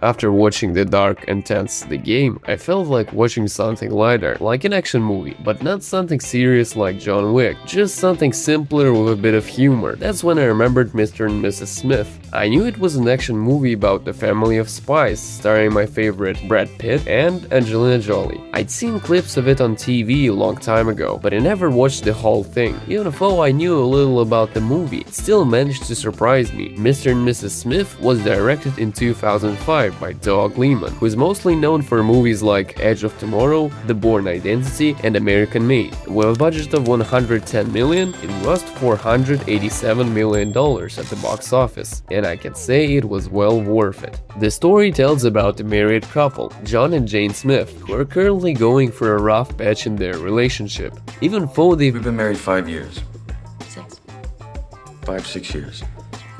After watching the dark and tense The Game, I felt like watching something lighter, like an action movie, but not something serious like John Wick, just something simpler with a bit of humor. That's when I remembered Mr. and Mrs. Smith. I knew it was an action movie about the family of spies, starring my favorite Brad Pitt and Angelina Jolie. I'd seen clips of it on TV a long time ago, but I never watched the whole thing. Even though I knew a little about the movie, it still managed to surprise me. Mr. and Mrs. Smith was directed in 2005 by Doug Liman, who is mostly known for movies like Edge of Tomorrow, The Bourne Identity, and American Made. With a budget of $110 million, it grossed $487 million at the box office, and I can say it was well worth it. The story tells about a married couple, John and Jane Smith, who are currently going for a rough patch in their relationship. Even though We've been married 5 years. 6. 6 years.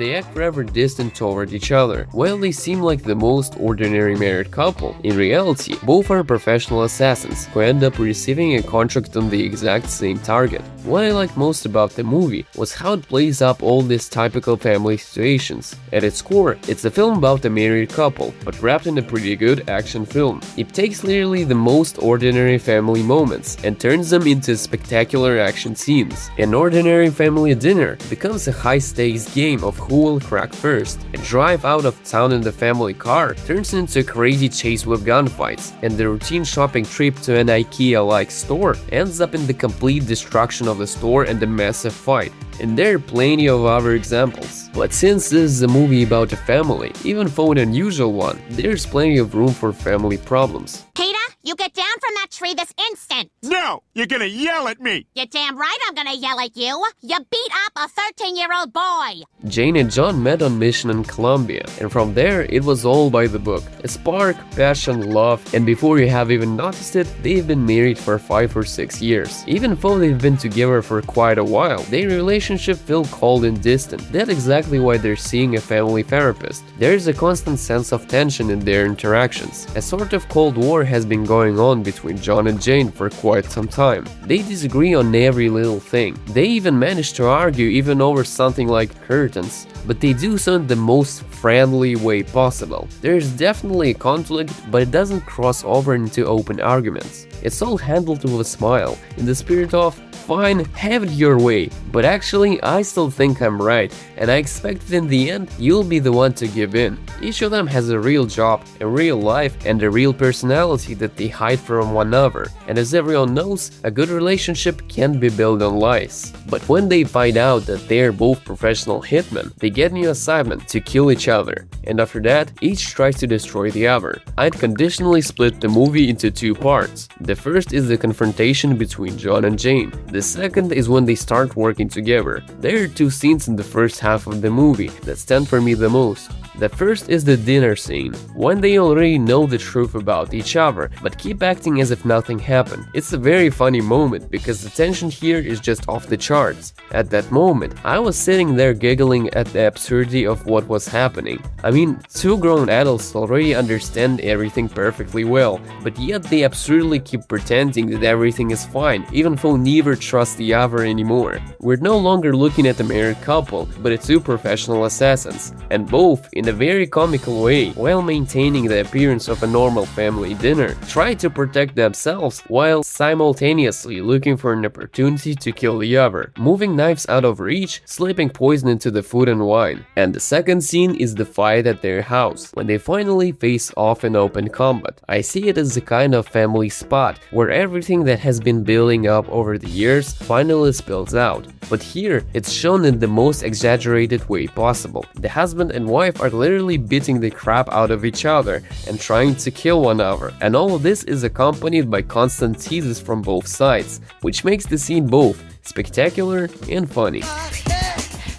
they act rather distant toward each other. While they seem like the most ordinary married couple, in reality, both are professional assassins who end up receiving a contract on the exact same target. What I liked most about the movie was how it plays up all these typical family situations. At its core, it's a film about a married couple, but wrapped in a pretty good action film. It takes literally the most ordinary family moments and turns them into spectacular action scenes. An ordinary family dinner becomes a high-stakes game of who will crack first. A drive out of town in the family car turns into a crazy chase with gunfights, and the routine shopping trip to an IKEA-like store ends up in the complete destruction of the store and a massive fight. And there are plenty of other examples. But since this is a movie about a family, even though an unusual one, there's plenty of room for family problems. Peter, you get down from that tree this instant! No! You're gonna yell at me! You're damn right I'm gonna yell at you! You beat up a 13-year-old boy! Jane and John met on mission in Colombia, and from there it was all by the book. A spark, passion, love, and before you have even noticed it, they've been married for 5 or 6 years. Even though they've been together for quite a while, their relationship felt cold and distant. That's exactly why they're seeing a family therapist. There's a constant sense of tension in their interactions. A sort of cold war has been going on between John and Jane for quite some time. They disagree on every little thing. They even manage to argue even over something like curtains, but they do so in the most friendly way possible. There's definitely a conflict, but it doesn't cross over into open arguments. It's all handled with a smile, in the spirit of, fine, have it your way, but actually I still think I'm right, and I expect that in the end you'll be the one to give in. Each of them has a real job, a real life, and a real personality that they hide from one another, and as everyone knows, a good relationship can't be built on lies. But when they find out that they're both professional hitmen, they get a new assignment to kill each other, and after that, each tries to destroy the other. I'd conditionally split the movie into 2 parts. The first is the confrontation between John and Jane. The second is when they start working together. There are 2 scenes in the first half of the movie that stand for me the most. The first is the dinner scene, when they already know the truth about each other, but keep acting as if nothing happened. It's a very funny moment because the tension here is just off the charts. At that moment, I was sitting there giggling at the absurdity of what was happening. I mean, 2 grown adults already understand everything perfectly well, but yet they absurdly keep pretending that everything is fine, even though neither trusts the other anymore. We're no longer looking at a married couple, but at 2 professional assassins, and both, in a very comical way, while maintaining the appearance of a normal family dinner, try to protect themselves while simultaneously looking for an opportunity to kill the other, moving knives out of reach, slipping poison into the food and wine. And the second scene is the fight at their house, when they finally face off in open combat. I see it as a kind of family spot, where everything that has been building up over the years finally spills out. But here, it's shown in the most exaggerated way possible. The husband and wife are literally beating the crap out of each other and trying to kill one another, and all of this is accompanied by constant teases from both sides, which makes the scene both spectacular and funny.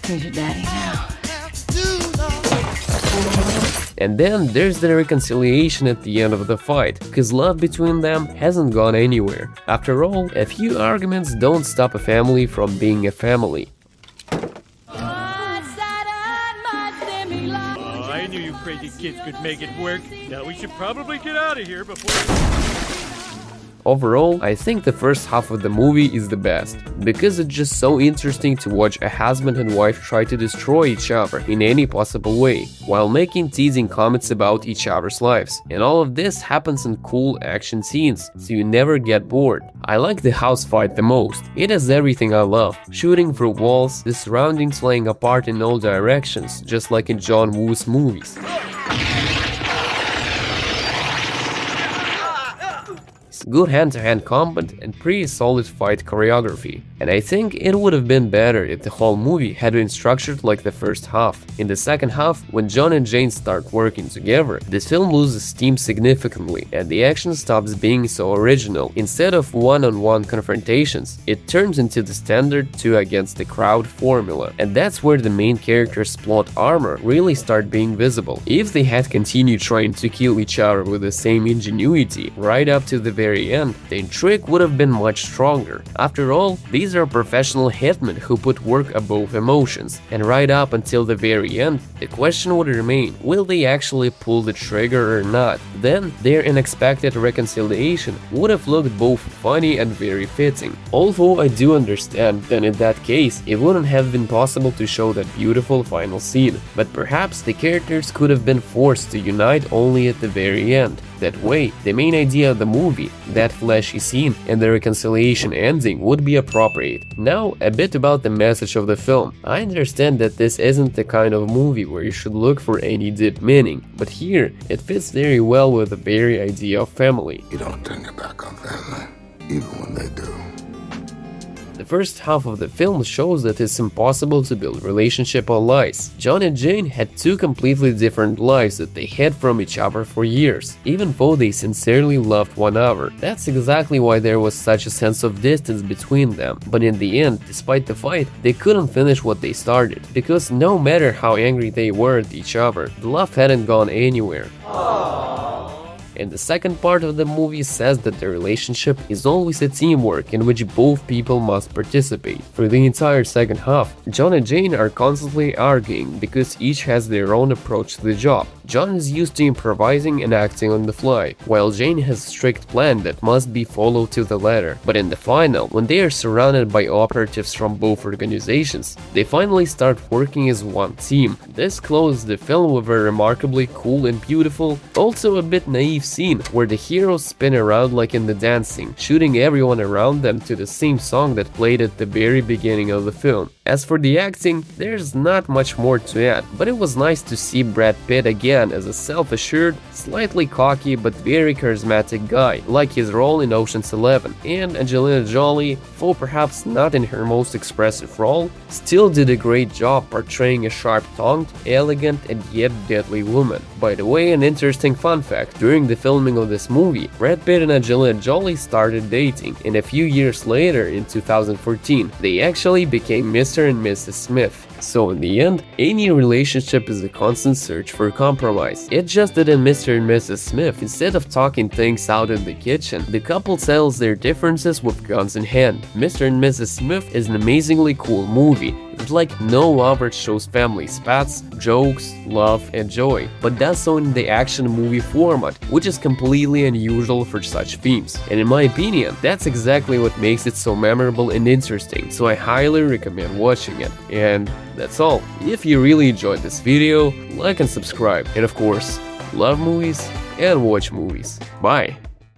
Who's your daddy now? And then there's the reconciliation at the end of the fight, because love between them hasn't gone anywhere. After all, a few arguments don't stop a family from being a family. I knew you crazy kids could make it work. Now we should probably get out of here before... Overall, I think the first half of the movie is the best, because it's just so interesting to watch a husband and wife try to destroy each other in any possible way, while making teasing comments about each other's lives. And all of this happens in cool action scenes, so you never get bored. I like the house fight the most. It has everything I love. Shooting through walls, the surroundings flying apart in all directions, just like in John Woo's movies. Good hand-to-hand combat and pretty solid fight choreography. And I think it would have been better if the whole movie had been structured like the first half. In the second half, when John and Jane start working together, this film loses steam significantly and the action stops being so original. Instead of one-on-one confrontations, it turns into the standard two against the crowd formula. And that's where the main character's plot armor really start being visible. If they had continued trying to kill each other with the same ingenuity right up to the very end, the intrigue would have been much stronger. After all, these are professional hitmen who put work above emotions, and right up until the very end, the question would remain, will they actually pull the trigger or not? Then, their unexpected reconciliation would have looked both funny and very fitting. Although I do understand that in that case, it wouldn't have been possible to show that beautiful final scene, but perhaps the characters could have been forced to unite only at the very end. That way, the main idea of the movie, that flashy scene and the reconciliation ending would be appropriate. Now, a bit about the message of the film. I understand that this isn't the kind of movie where you should look for any deep meaning, but here, it fits very well with the very idea of family. You don't turn your back on family, even when they do. The first half of the film shows that it's impossible to build relationship on lies. John and Jane had two completely different lives that they hid from each other for years, even though they sincerely loved one another. That's exactly why there was such a sense of distance between them. But in the end, despite the fight, they couldn't finish what they started, because no matter how angry they were at each other, the love hadn't gone anywhere. And the second part of the movie says that the relationship is always a teamwork in which both people must participate. For the entire second half, John and Jane are constantly arguing because each has their own approach to the job. John is used to improvising and acting on the fly, while Jane has a strict plan that must be followed to the letter. But in the final, when they are surrounded by operatives from both organizations, they finally start working as one team. This closes the film with a remarkably cool and beautiful, also a bit naive scene where the heroes spin around like in the dancing, shooting everyone around them to the same song that played at the very beginning of the film. As for the acting, there's not much more to add, but it was nice to see Brad Pitt again as a self-assured, slightly cocky but very charismatic guy, like his role in Ocean's 11, and Angelina Jolie, though perhaps not in her most expressive role, still did a great job portraying a sharp-tongued, elegant and yet deadly woman. By the way, an interesting fun fact, during the filming of this movie, Brad Pitt and Angelina Jolie started dating, and a few years later, in 2014, they actually became Mr. and Mrs. Smith. So in the end, any relationship is a constant search for compromise. It's just that in Mr. and Mrs. Smith, instead of talking things out in the kitchen, the couple settles their differences with guns in hand. Mr. and Mrs. Smith is an amazingly cool movie. It's like no other shows family spats, jokes, love and joy, but does so in the action movie format, which is completely unusual for such themes. And in my opinion, that's exactly what makes it so memorable and interesting, so I highly recommend watching it. And that's all. If you really enjoyed this video, like and subscribe, and of course, love movies and watch movies. Bye!